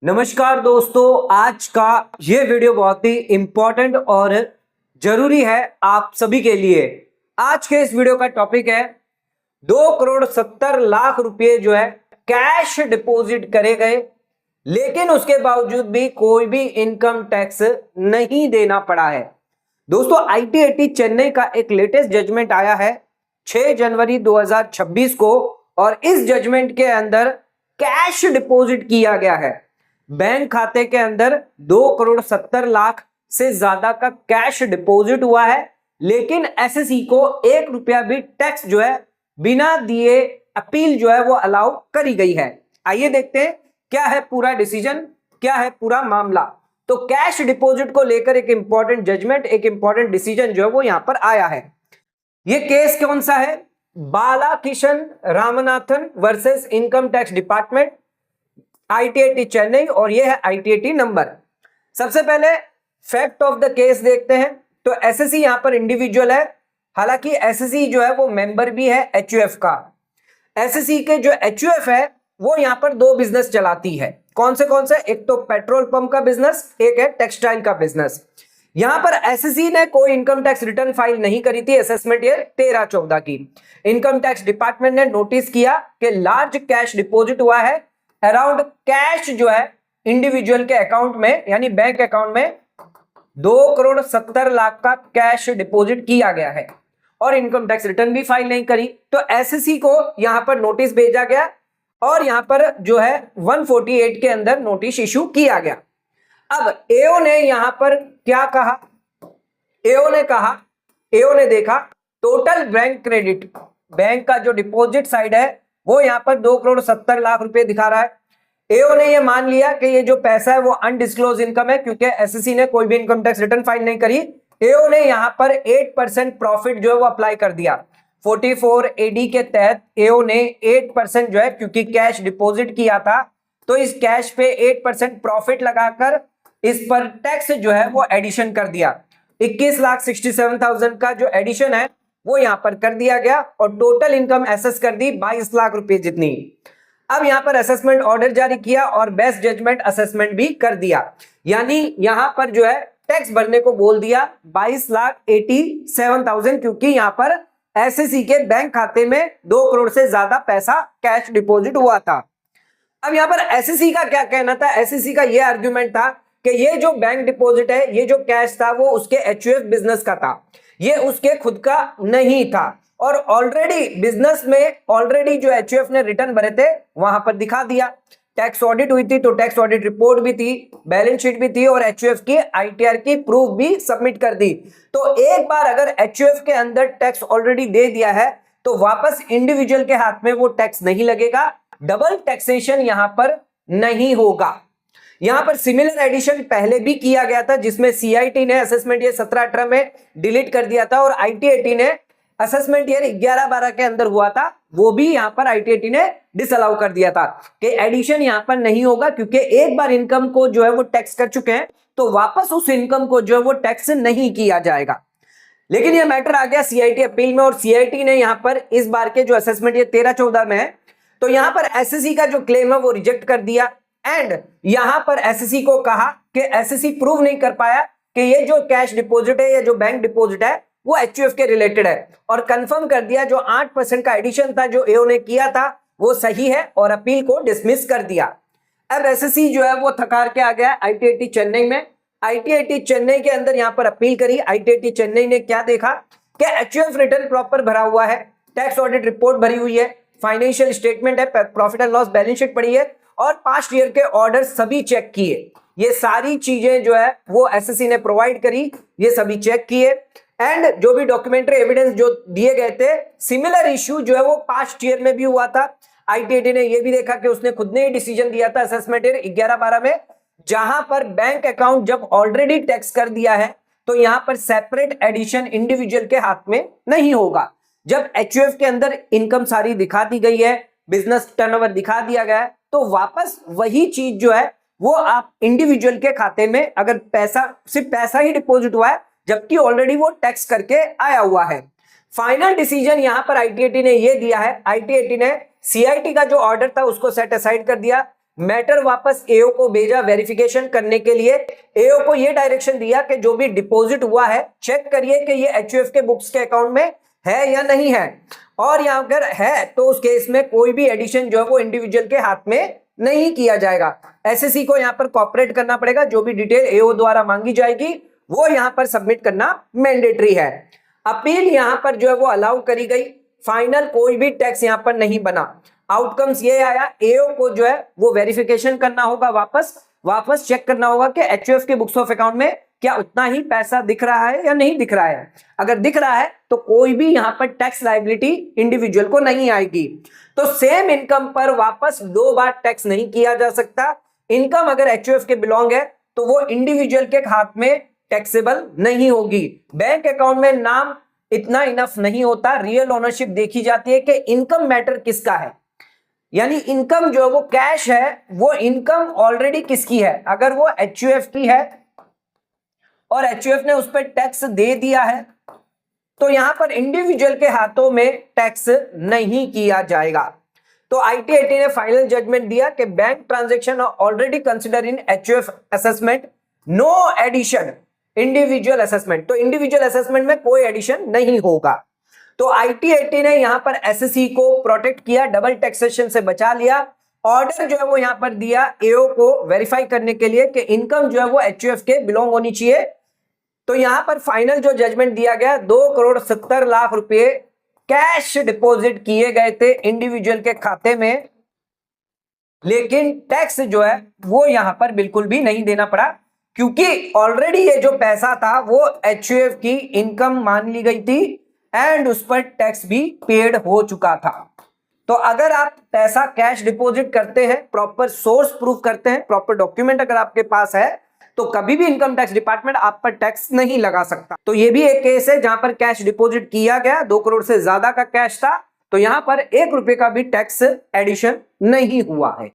नमस्कार दोस्तों, आज का ये वीडियो बहुत ही इंपॉर्टेंट और जरूरी है आप सभी के लिए। आज के इस वीडियो का टॉपिक है 2,70,00,000 रुपए जो है कैश डिपॉजिट करे गए, लेकिन उसके बावजूद भी कोई भी इनकम टैक्स नहीं देना पड़ा है। दोस्तों, आईटीएटी चेन्नई का एक लेटेस्ट जजमेंट आया है 6 जनवरी 2026 को, और इस जजमेंट के अंदर कैश डिपॉजिट किया गया है। बैंक खाते के अंदर 2,70,00,000 से ज्यादा का कैश डिपॉजिट हुआ है, लेकिन एसएससी को 1 रुपया भी टैक्स जो है बिना दिए अपील जो है वो अलाउ करी गई है। आइए देखते हैं क्या है पूरा डिसीजन, क्या है पूरा मामला। तो कैश डिपॉजिट को लेकर एक इंपॉर्टेंट जजमेंट, एक इंपॉर्टेंट डिसीजन जो है वो यहां पर आया है। ये केस कौन सा है? Balakishan Ramanathan versus income tax department, ITAT Chennai, और ये है आईटीएटी नंबर। सबसे पहले फैक्ट ऑफ द केस देखते हैं। तो एसएससी यहां पर इंडिविजुअल है, हालांकि एसएससी जो है वो मेंबर भी है एचयूएफ का। एसएससी के जो एचयूएफ है वो यहां पर 2 बिजनेस चलाती है। कौन से? एक तो पेट्रोल पंप का बिजनेस, एक है टेक्सटाइल का बिजनेस। यहां पर एसएससी ने कोई इनकम टैक्स रिटर्न फाइल नहीं करी थी असेसमेंट ईयर 13-14 की। इनकम टैक्स डिपार्टमेंट ने नोटिस किया कि लार्ज कैश डिपॉजिट हुआ है, अराउंड कैश जो है इंडिविजुअल के अकाउंट में यानी बैंक अकाउंट में 2,70,00,000 का कैश डिपॉजिट किया गया है, और इनकम टैक्स रिटर्न भी फाइल नहीं करी। तो एसएससी को यहां पर नोटिस भेजा गया, और यहां पर जो है 148 के अंदर नोटिस इशू किया गया। अब एओ ने यहां पर क्या कहा? एओ ने देखा टोटल बैंक क्रेडिट, बैंक का जो डिपॉजिट साइड है वो यहां पर 2,70,00,000 रुपए दिखा रहा है। एओ ने ये मान लिया कि ये जो पैसा है वो अनडिस्क्लोज इनकम है, क्योंकि एसएससी ने कोई भी इनकम टैक्स रिटर्न फाइल नहीं करी। एओ ने यहां पर 8% प्रॉफिट जो है वो अप्लाई कर दिया। 44 एडी के तहत एओ ने 8% जो है, क्योंकि कैश डिपॉजिट किया था तो इस कैश पे 8% प्रॉफिट लगाकर इस पर टैक्स जो है वो एडिशन कर दिया। 21,67,000 का जो एडिशन है वो यहां पर कर दिया गया, और टोटल इनकम एसेस कर दी 22 लाख रुपए जितनी। अब यहां पर असेसमेंट ऑर्डर जारी किया और बेस्ट जजमेंट असेसमेंट भी कर दिया, यानी यहां पर जो है टैक्स भरने को बोल दिया 22,87,000, क्योंकि यहां पर एसएससी के बैंक खाते में 2 करोड़ से ज्यादा पैसा कैश डिपॉजिट हुआ था। अब यहां पर एसएससी का क्या कहना था? एसएससी का यह आर्ग्यूमेंट था कि ये जो बैंक डिपॉजिट है, ये जो कैश था वो उसके एचयूएफ बिजनेस का था, ये उसके खुद का नहीं था, और ऑलरेडी बिजनेस में ऑलरेडी जो एचयूएफ ने रिटर्न भरे थे वहां पर दिखा दिया। टैक्स ऑडिट हुई थी तो टैक्स ऑडिट रिपोर्ट भी थी, बैलेंस शीट भी थी, और एचयूएफ की आईटीआर की प्रूफ भी सबमिट कर दी। तो एक बार अगर एचयूएफ के अंदर टैक्स ऑलरेडी दे दिया है तो वापस इंडिविजुअल के हाथ में वो टैक्स नहीं लगेगा, डबल टैक्सेशन यहां पर नहीं होगा। यहां पर सिमिलर एडिशन पहले भी किया गया था, जिसमें सीआईटी ने असेसमेंट ईयर 17-18 में डिलीट कर दिया था, और आईटीएटी ने असेसमेंट ईयर 11-12 के अंदर हुआ था, वो भी यहां पर आईटीएटी ने डिसअलाउ कर दिया था कि एडिशन यहां पर नहीं होगा, क्योंकि एक बार इनकम को जो है वो टैक्स कर चुके हैं तो वापस उस इनकम को जो है वो टैक्स नहीं किया जाएगा। लेकिन यह मैटर आ गया सीआईटी अपील में, और सीआईटी ने यहां पर इस बार के जो असेसमेंट ईयर 13-14 में है, तो यहां पर एसएससी का जो क्लेम है वो रिजेक्ट कर दिया। एंड यहां पर एसएससी को कहा कि एसएससी प्रूव नहीं कर पाया कि ये जो कैश डिपॉजिट है या जो बैंक डिपॉजिट है वो एचयूएफ के रिलेटेड है, और कंफर्म कर दिया जो 8% का एडिशन था जो एओ ने किया था वो सही है, और अपील को डिसमिस कर दिया। अब एसएससी जो है वो थकार के आ गया आईटीएटी चेन्नई में। आईटीएटी चेन्नई के अंदर यहां पर अपील करी। आईटीएटी चेन्नई ने क्या देखा कि एचयूएफ रिटर्न प्रॉपर भरा हुआ है, टैक्स ऑडिट रिपोर्ट भरी हुई है, फाइनेंशियल स्टेटमेंट है, profit and loss balance sheet पड़ी है, और पास्ट ईयर के ऑर्डर सभी चेक किए। ये सारी चीजें जो है वो एसएससी ने प्रोवाइड करी, ये सभी चेक किए, एंड जो भी डॉक्यूमेंट्री एविडेंस जो दिए गए थे, सिमिलर इश्यू जो है वो पास्ट ईयर में भी हुआ था। आईटीएटी ने ये भी देखा कि उसने खुद ने ही डिसीजन दिया था असेसमेंट ईयर 11-12 में, जहां पर बैंक अकाउंट जब ऑलरेडी टैक्स कर दिया है तो यहां पर सेपरेट एडिशन इंडिविजुअल के हाथ में नहीं होगा। जब एचयूएफ के अंदर इनकम सारी दिखा दी गई है, बिजनेस टर्नओवर दिखा दिया गया है, तो वापस वही चीज जो है वो आप इंडिविजुअल के खाते में, अगर पैसा सिर्फ पैसा ही डिपॉजिट हुआ है जबकि ऑलरेडी वो टैक्स करके आया हुआ है। फाइनल डिसीजन यहां पर आईटीएटी ने ये दिया है, आईटीएटी ने सीआईटी का जो ऑर्डर था उसको सेट असाइड कर दिया, मैटर वापस एओ को भेजा वेरिफिकेशन करने के लिए। एओ को यह डायरेक्शन दिया कि जो भी डिपॉजिट हुआ है चेक करिए कि ये एचयूएफ के बुक्स के अकाउंट में है या नहीं है, और यहां अगर है तो उस केस में कोई भी एडिशन जो है वो इंडिविजुअल के हाथ में नहीं किया जाएगा। एसएससी को यहां पर कॉपरेट करना पड़ेगा, जो भी डिटेल एओ द्वारा मांगी जाएगी वो यहां पर सबमिट करना मैंडेटरी है। अपील यहां पर जो है वो अलाउ करी गई, फाइनल कोई भी टैक्स यहां पर नहीं बना। आउटकम्स ये आया, एओ को जो है वो वेरिफिकेशन करना होगा, वापस चेक करना होगा कि एचयूएफ के बुक्स ऑफ अकाउंट में क्या उतना ही पैसा दिख रहा है या नहीं दिख रहा है। अगर दिख रहा है तो कोई भी यहां पर टैक्स लायबिलिटी इंडिविजुअल को नहीं आएगी। तो सेम इनकम पर वापस 2 बार टैक्स नहीं किया जा सकता। इनकम अगर एचयूएफ के बिलोंग है तो वो इंडिविजुअल के हाथ में टैक्सेबल नहीं होगी। बैंक अकाउंट में नाम इतना इनफ नहीं होता, रियल ओनरशिप देखी जाती है कि इनकम मैटर किसका है, यानी इनकम जो है वो कैश है, वो इनकम ऑलरेडी किसकी है। अगर वो एचयूएफ की है और एचयूएफ ने उस पर टैक्स दे दिया है तो यहां पर इंडिविजुअल के हाथों में टैक्स नहीं किया जाएगा। तो आईटी ने फाइनल जजमेंट दिया कि bank transaction already consider in HUF assessment, no addition individual assessment. तो इंडिविजुअल असेसमेंट में कोई एडिशन नहीं होगा। तो आईटी ने यहां पर एसएससी को प्रोटेक्ट किया, डबल टैक्सेशन से बचा लिया। ऑर्डर जो है वो यहां पर दिया एओ को वेरीफाई करने के लिए कि इनकम जो है वो एचयूएफ के बिलोंग होनी चाहिए। तो यहां पर फाइनल जो जजमेंट दिया गया, 2,70,00,000 रुपए कैश डिपॉजिट किए गए थे इंडिविजुअल के खाते में, लेकिन टैक्स जो है वो यहां पर बिल्कुल भी नहीं देना पड़ा, क्योंकि ऑलरेडी ये जो पैसा था वो एचयूएफ की इनकम मान ली गई थी एंड उस पर टैक्स भी पेड हो चुका था। तो अगर आप पैसा कैश डिपॉजिट करते हैं, प्रॉपर सोर्स प्रूफ करते हैं, प्रॉपर डॉक्यूमेंट अगर आपके पास है, तो कभी भी इनकम टैक्स डिपार्टमेंट आप पर टैक्स नहीं लगा सकता। तो ये भी एक केस है जहां पर कैश डिपॉजिट किया गया, 2 करोड़ से ज्यादा का कैश था, तो यहां पर 1 रुपए का भी टैक्स एडिशन नहीं हुआ है।